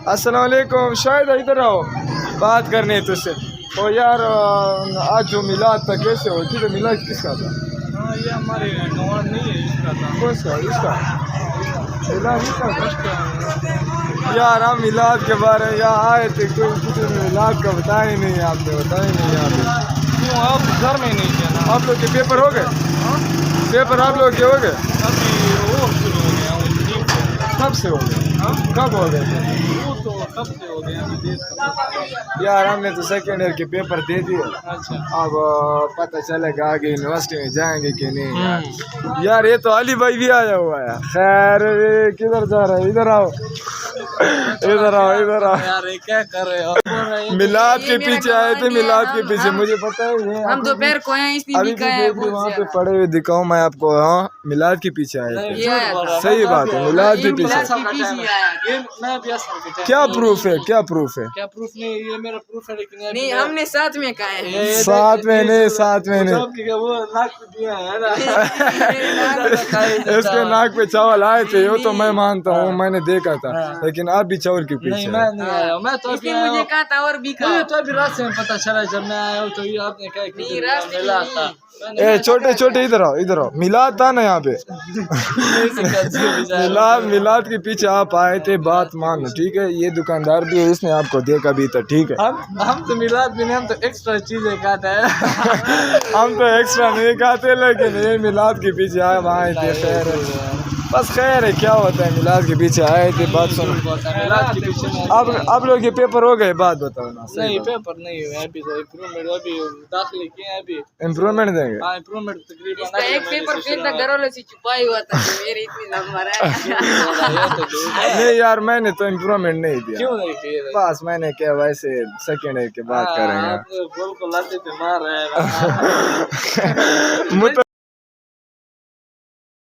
السلام علیکم. شاید ادھر آؤ, بات کرنی ہے تجھ سے. او یار آج جو میلاد تھا کیسے ہو؟ تو میلاد کس کا تھا؟ یہ ہمارے گاؤں نہیں ہے, اس کا تھا. کون سا اس کا میلاد اس کا تھا؟ یار ہم میلاد کے بارے میں یہاں آئے تھے, کچھ میلاد کا بتایا ہی نہیں, آپ نے بتایا ہی نہیں یہاں پہ. کیوں آپ گھر میں نہیں کیا نا؟ آپ لوگ کے پیپر ہو گئے؟ پیپر آپ لوگ کے ہو گئے؟ ابھی وہ شروع ہو گیا, وہ ٹھیک ہے. کب سے ہو گئے؟ کب ہو گئے تھے؟ وہ تو کب سے ہو گیا, ابھی دیکھ سکتے. یار ہم نے تو سیکنڈ ایئر کے پیپر دے دیے, اچھا اب پتہ چلے گا آگے یونیورسٹی میں جائیں گے کہ نہیں. یار یہ تو علی بھائی بھی آیا ہوا ہے. خیر کدھر جا رہا ہے؟ ادھر آؤ, ادھر آؤ, ادھر آؤ. یار یہ کیا کر رہے ہو؟ میلاد کے پیچھے آئے تھے, میلاد کے پیچھے. مجھے پتا ہے ہم دوپہر کو ہیں, اس لیے ابھی بھی کہا ہے بھی وہاں پہ پڑے ہوئے دکھاؤں میں آپ کو. ہاں میلاد کے پیچھے آئے تھے, صحیح بات ہے, میلاد کے پیچھے. کیا پروف ہے, کیا پروف ہے؟ کیا پروف نہیں, یہ میرا پروف ہے, لیکن نہیں ہم نے ساتھ میں کہا ہے. ساتھ میں نہیں, ساتھ میں نہیں. وہ ناک پہ دیا ہے نا. اس کے ناک پہ چاول آئے تھے, وہ تو میں مانتا ہوں, میں نے دیکھا تھا, لیکن آپ بھی چاول کے پیچھے. میں نہیں آیا, میں تو اس نے مجھے کہا تھا اور بھی کہا. مجھے تو ابھی راستے میں پتا چلا, جب میں آیا ہوں تو یہ آپ نے کہا کہ راستے ملا تھا. اے چھوٹے چھوٹے ادھر آؤ, ادھر آؤ. میلاد تھا نا یہاں پہ, میلاد کے پیچھے آپ آئے تھے, بات مانو ٹھیک ہے. یہ دکاندار بھی ہے, اس نے آپ کو دیکھا بھی تھا, ٹھیک ہے. ہم تو میلاد بھی نہیں, ہم تو ایکسٹرا چیزیں کھاتے ہیں. ہم تو ایکسٹرا نہیں کھاتے, لیکن یہ میلاد کے پیچھے آئے وہاں تھے. خیر بس خیر ہے, کیا ہوتا ہے, میلاد کے پیچھے آئے تھے. بات سنو, میلاد کے پیچھے آپ لوگ کے پیپر ہو گئے؟ بات بتاؤ نا. نہیں, پیپر نہیں ہوئے ابھی, تو امپروومنٹ ابھی داخلے کیے ہیں. ابھی امپروومنٹ دیں گے. ہاں امپروومنٹ اس کا ایک پیپر پھر تک گھر والوں سے چھپائی ہوا تھا کہ میری اتنی نمبر ہے. نہیں یار میں نے تو امپروومنٹ نہیں دیا. کیوں نہیں کیے؟ بس میں نے کیا ویسے سیکنڈ ایئر کے بعد کریں گے. گول کو لاتے تھے مار رہے ہیں.